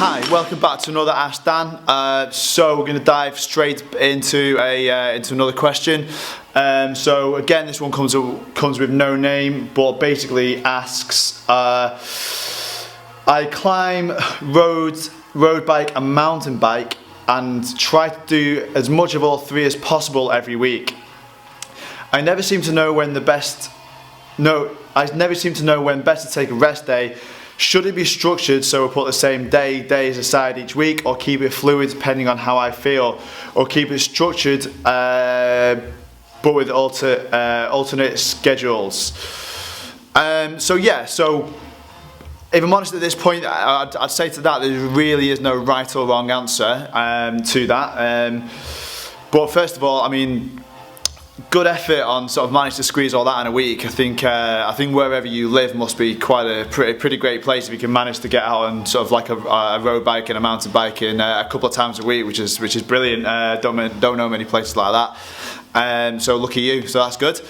Hi, welcome back to another Ask Dan. So we're going to dive straight into another question. So again, this one comes with no name, but basically asks: I climb road bike and mountain bike, and try to do as much of all three as possible every week. I never seem to know when best to take a rest day. Should it be structured so we put the same days aside each week, or keep it fluid depending on how I feel, or keep it structured but with alternate schedules? So if I'm honest at this point, I'd say to that there really is no right or wrong answer to that. But first of all, I mean, good effort on sort of managed to squeeze all that in a week. I think wherever you live must be quite a pretty great place if you can manage to get out on sort of like a road bike and a mountain bike in a couple of times a week, which is brilliant. Don't know many places like that. So lucky you. So that's good.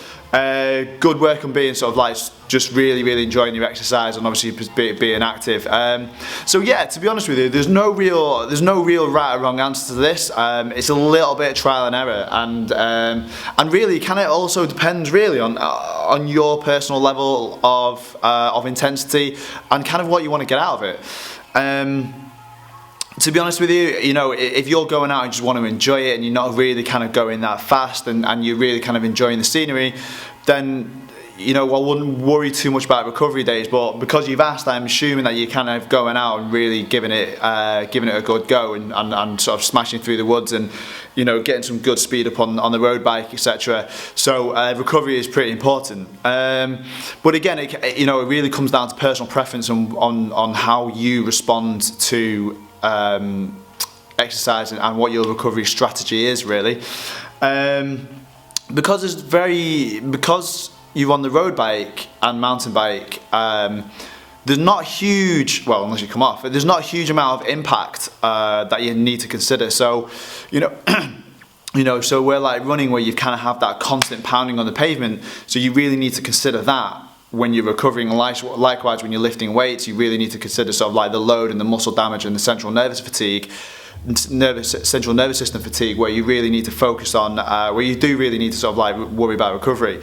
Good work on being sort of like just really enjoying your exercise and obviously being active. So yeah, to be honest with you, there's no real right or wrong answer to this. It's a little bit of trial and error, and really kind of also depends really on your personal level of intensity and kind of what you want to get out of it. To be honest with you, if you're going out and just want to enjoy it and you're not really kind of going that fast and you're really kind of enjoying the scenery, then I wouldn't worry too much about recovery days. But because you've asked, I'm assuming that you're kind of going out and really giving it a good go and sort of smashing through the woods and getting some good speed up on the road bike, etc. So recovery is pretty important. But again, it really comes down to personal preference on how you respond to exercise and what your recovery strategy is really. Because you're on the road bike and mountain bike, there's not a huge, well, unless you come off, there's not a huge amount of impact that you need to consider. So so we're like running where you kind of have that constant pounding on the pavement, so you really need to consider that when you're recovering. Likewise, when you're lifting weights, you really need to consider sort of like the load and the muscle damage and the central nervous system fatigue, where you really need to focus on, where you do really need to sort of like worry about recovery.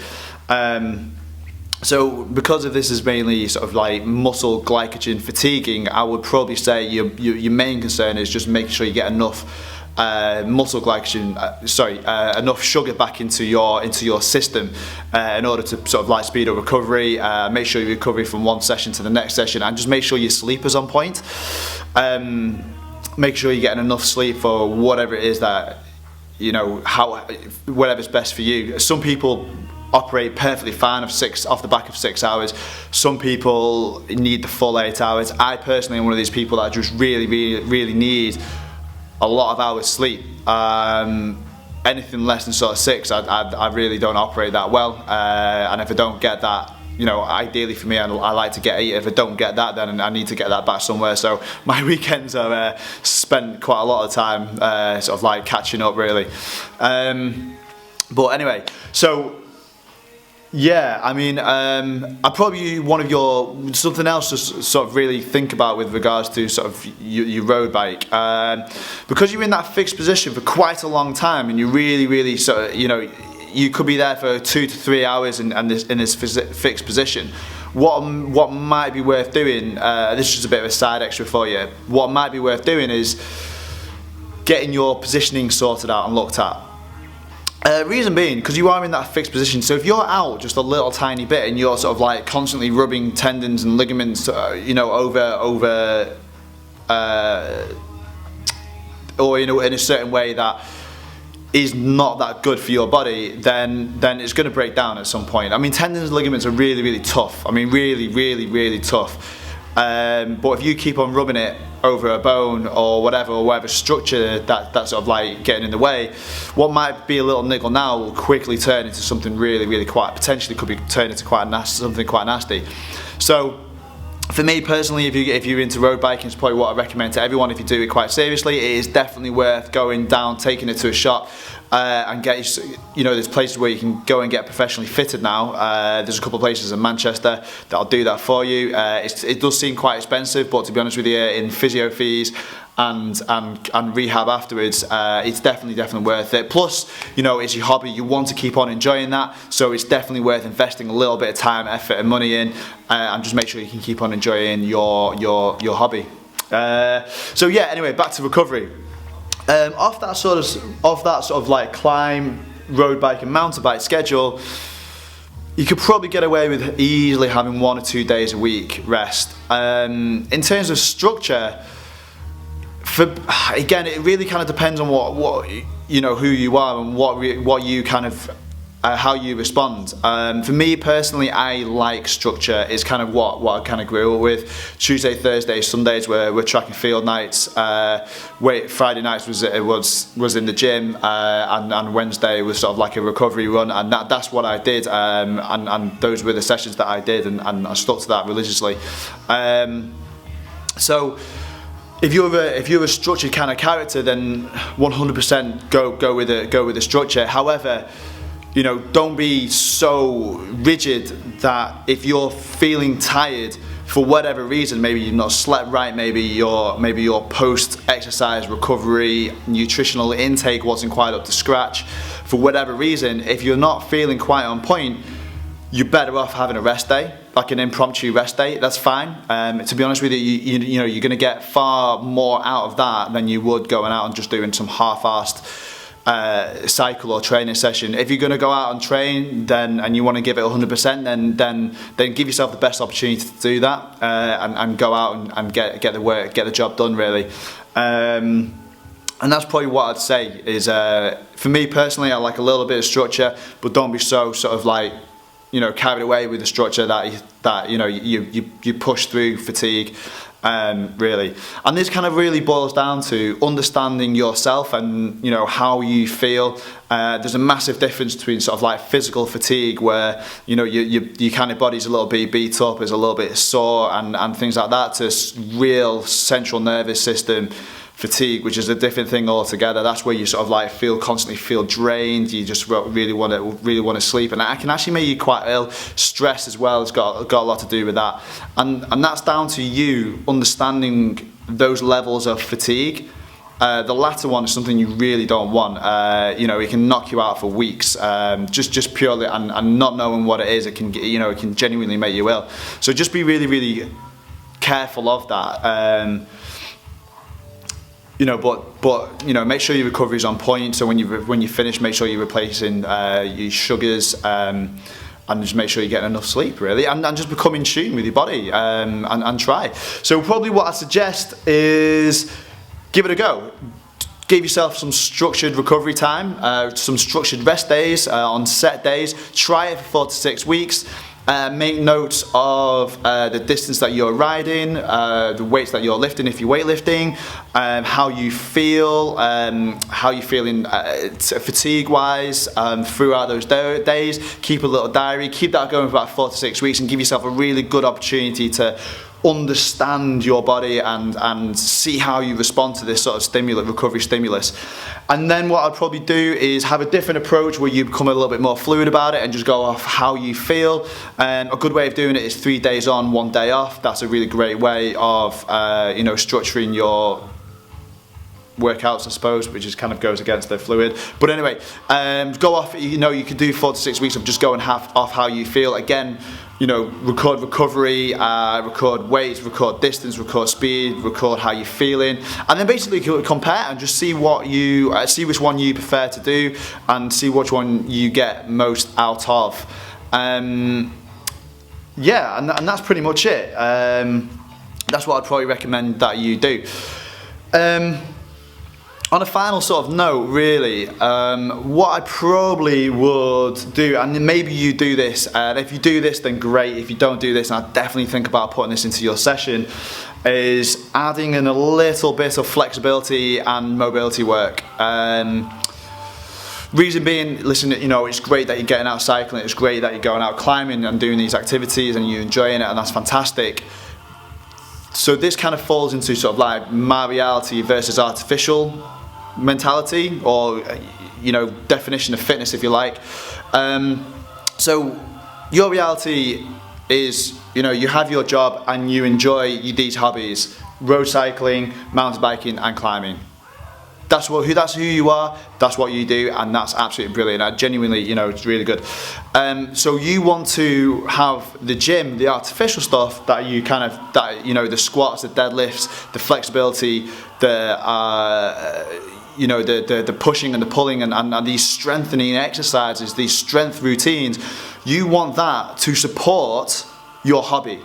So because of this is mainly sort of like muscle glycogen fatiguing, I would probably say your main concern is just making sure you get enough muscle glycogen, enough sugar back into your system in order to sort of like speed up recovery. Make sure you recover from one session to the next session, and just make sure your sleep is on point. Make sure you're getting enough sleep for whatever it is that whatever's best for you. Some people operate perfectly fine off the back of 6 hours. Some people need the full 8 hours. I personally am one of these people that just really need a lot of hours sleep. Anything less than sort of 6, I really don't operate that well. And if I don't get that, ideally for me, I like to get 8. If I don't get that, then I need to get that back somewhere. So my weekends are spent quite a lot of time sort of like catching up really. But anyway, so yeah, I mean, I probably something else to sort of really think about with regards to sort of your road bike, because you're in that fixed position for quite a long time, and you really sort of, you could be there for 2 to 3 hours in this fixed position. What might be worth doing, this is just a bit of a side extra for you, what might be worth doing is getting your positioning sorted out and looked at. Reason being, because you are in that fixed position, so if you're out just a little tiny bit and you're sort of like constantly rubbing tendons and ligaments, or in a certain way that is not that good for your body, then it's going to break down at some point. I mean, tendons and ligaments are really tough. I mean, really tough. But if you keep on rubbing it over a bone or whatever structure that's sort of like getting in the way, what might be a little niggle now will quickly turn into something really quite, potentially could be turned into something quite nasty. So For me personally, if you're into road biking, it's probably what I recommend to everyone. If you do it quite seriously, it is definitely worth going down, taking it to a shop, and get, there's places where you can go and get professionally fitted now. There's a couple of places in Manchester that'll do that for you. It does seem quite expensive, but to be honest with you, in physio fees and rehab afterwards, it's definitely worth it. Plus, it's your hobby, you want to keep on enjoying that, so it's definitely worth investing a little bit of time, effort and money in, and just make sure you can keep on enjoying your hobby. So yeah, anyway, back to recovery. Off that sort of like climb, road bike and mountain bike schedule, you could probably get away with easily having 1 or 2 days a week rest. In terms of structure, again, it really kind of depends on what who you are and what you kind of how you respond. For me personally, I like structure. It's kind of what I kind of grew up with. Tuesday, Thursday, Sundays were track and field nights. Friday nights was in the gym, and Wednesday was sort of like a recovery run, and that's what I did. And those were the sessions that I did, and I stuck to that religiously. So if you're a structured kind of character, then 100% go with the structure. However, don't be so rigid that if you're feeling tired for whatever reason, maybe you've not slept right, maybe your post-exercise recovery nutritional intake wasn't quite up to scratch, for whatever reason, if you're not feeling quite on point, you're better off having a rest day, like an impromptu rest day. That's fine. To be honest with you, you're going to get far more out of that than you would going out and just doing some half-assed cycle or training session. If you're going to go out and train, and you want to give it 100%, then give yourself the best opportunity to do that, and go out and get the job done really. And that's probably what I'd say is, for me personally, I like a little bit of structure, but don't be so sort of like carried away with the structure that you push through fatigue. Really, and this kind of really boils down to understanding yourself and how you feel. There's a massive difference between sort of like physical fatigue, where your kind of body's a little bit beat up, is a little bit sore, and things like that, to real central nervous system fatigue, which is a different thing altogether. That's where you sort of like constantly feel drained. You just really want to sleep, and that can actually make you quite ill. Stress as well has got a lot to do with that, and that's down to you understanding those levels of fatigue. The latter one is something you really don't want. It can knock you out for weeks, just purely and not knowing what it is. It can it can genuinely make you ill. So just be really careful of that. But make sure your recovery is on point. So when you finish, make sure you're replacing your sugars, and just make sure you're getting enough sleep really, and just become in tune with your body, and try. So probably what I suggest is give it a go. Give yourself some structured recovery time, some structured rest days on set days. Try it for 4 to 6 weeks. Make notes of the distance that you're riding, the weights that you're lifting if you're weightlifting, how you feel, how you're feeling fatigue-wise throughout those days. Keep a little diary. Keep that going for about 4 to 6 weeks, and give yourself a really good opportunity to understand your body and see how you respond to this sort of recovery stimulus. And then what I'd probably do is have a different approach where you become a little bit more fluid about it and just go off how you feel. A good way of doing it is 3 days on, 1 day off. That's a really great way of structuring your workouts, I suppose, which is kind of goes against the fluid. But anyway, go off. You could do 4 to 6 weeks of just going off how you feel. Again, record recovery, record weights, record distance, record speed, record how you're feeling, and then basically compare and just see see which one you prefer to do, and see which one you get most out of. Yeah, and that's pretty much it. That's what I'd probably recommend that you do. On a final sort of note, really, what I probably would do, and maybe you do this, and if you do this, then great. If you don't do this, and I definitely think about putting this into your session, is adding in a little bit of flexibility and mobility work. Reason being, listen, it's great that you're getting out cycling, it's great that you're going out climbing and doing these activities and you're enjoying it, and that's fantastic. So this kind of falls into sort of like my reality versus artificial mentality, or definition of fitness, if you like. So your reality is, you have your job and you enjoy these hobbies: road cycling, mountain biking, and climbing. That's who you are, that's what you do, and that's absolutely brilliant. I genuinely, it's really good. So you want to have the gym, the artificial stuff that the squats, the deadlifts, the flexibility, the pushing and the pulling and these strengthening exercises, these strength routines. You want that to support your hobby,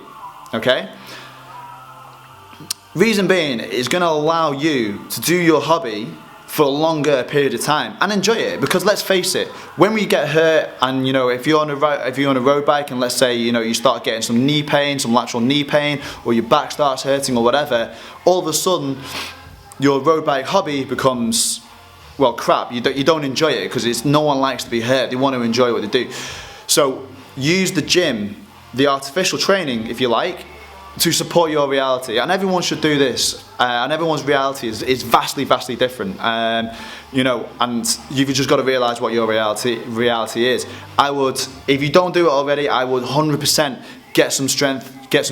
okay? Reason being, it's going to allow you to do your hobby for a longer period of time and enjoy it. Because let's face it, when we get hurt, and if you're on a road bike, and let's say you start getting some knee pain, some lateral knee pain, or your back starts hurting or whatever, all of a sudden your road bike hobby becomes, well, crap. You don't enjoy it, because no one likes to be hurt. They want to enjoy what they do. So use the gym, the artificial training, if you like, to support your reality. And everyone should do this, and everyone's reality is vastly different, and you've just got to realise what your reality is. If you don't do it already, I would 100% get some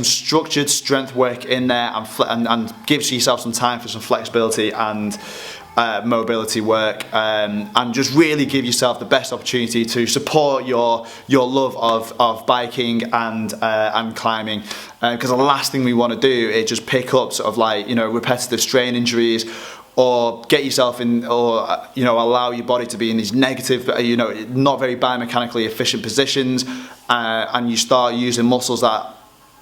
structured strength work in there, and give yourself some time for some flexibility and mobility work, and just really give yourself the best opportunity to support your love of biking and climbing, because the last thing we want to do is just pick up sort of like repetitive strain injuries, or get yourself in, or allow your body to be in these negative, not very biomechanically efficient positions, and you start using muscles that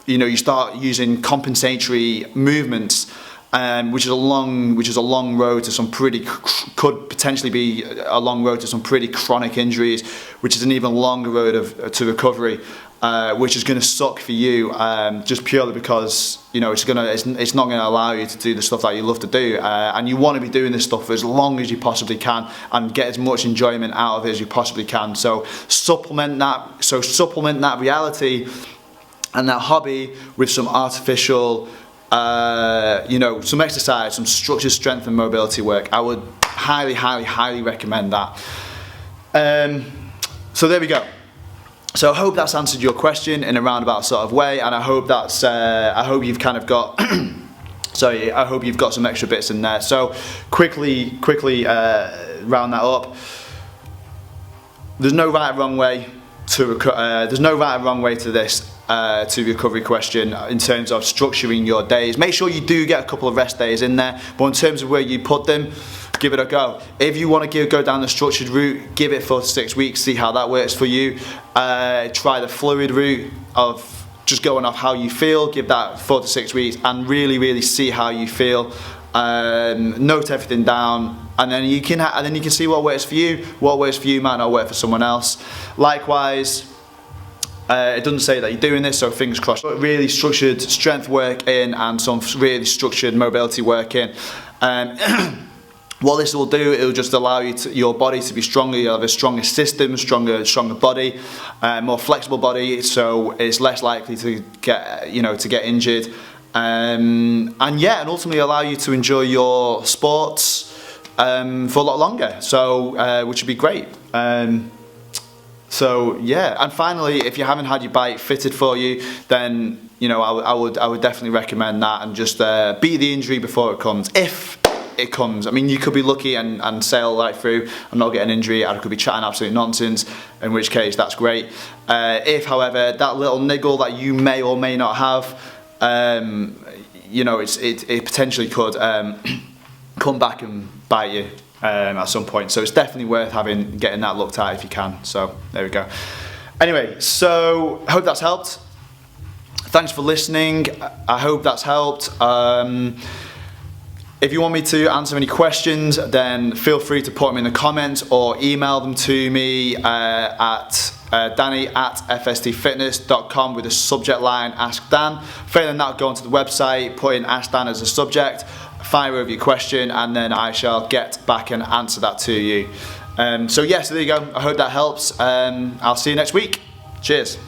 you start using compensatory movements, which is a long road to some could potentially be a long road to some pretty chronic injuries, which is an even longer road to recovery, which is going to suck for you, just purely because it's not going to allow you to do the stuff that you love to do, and you want to be doing this stuff for as long as you possibly can and get as much enjoyment out of it as you possibly can. So supplement that reality and that hobby with some artificial, some exercise, some structured strength and mobility work. I would highly recommend that. So there we go. So I hope that's answered your question in a roundabout sort of way, and I hope you've kind of got I hope you've got some extra bits in there. So quickly round that up. There's no right or wrong way to this. To the recovery question in terms of structuring your days. Make sure you do get a couple of rest days in there, but in terms of where you put them, give it a go. If you want to go down the structured route, give it 4 to 6 weeks, see how that works for you. Try the fluid route of just going off how you feel, give that 4 to 6 weeks and really see how you feel. Note everything down, and then you can see what works for you. What works for you might not work for someone else. Likewise, it doesn't say that you're doing this, so fingers crossed. Really structured strength work in and some really structured mobility work in. What this will do, it will just allow your body to be stronger. You'll have a stronger system, stronger body, more flexible body, so it's less likely to get injured, and ultimately allow you to enjoy your sports for a lot longer. So which would be great. So yeah, and finally, if you haven't had your bike fitted for you, then I would definitely recommend that, and just beat the injury before it comes. If it comes, I mean, you could be lucky and sail right through and not get an injury. I could be chatting absolute nonsense, in which case that's great. If, however, that little niggle that you may or may not have, it potentially could come back and bite you. At some point, so it's definitely worth getting that looked at if you can. So there we go. Anyway, so I hope that's helped. Thanks for listening. I hope that's helped. If you want me to answer any questions, then feel free to put them in the comments or email them to me at danny@fstfitness.com with the subject line Ask Dan. Failing that, go onto the website, put in Ask Dan as a subject, fire over your question, and then I shall get back and answer that to you. So there you go. I hope that helps. I'll see you next week. Cheers.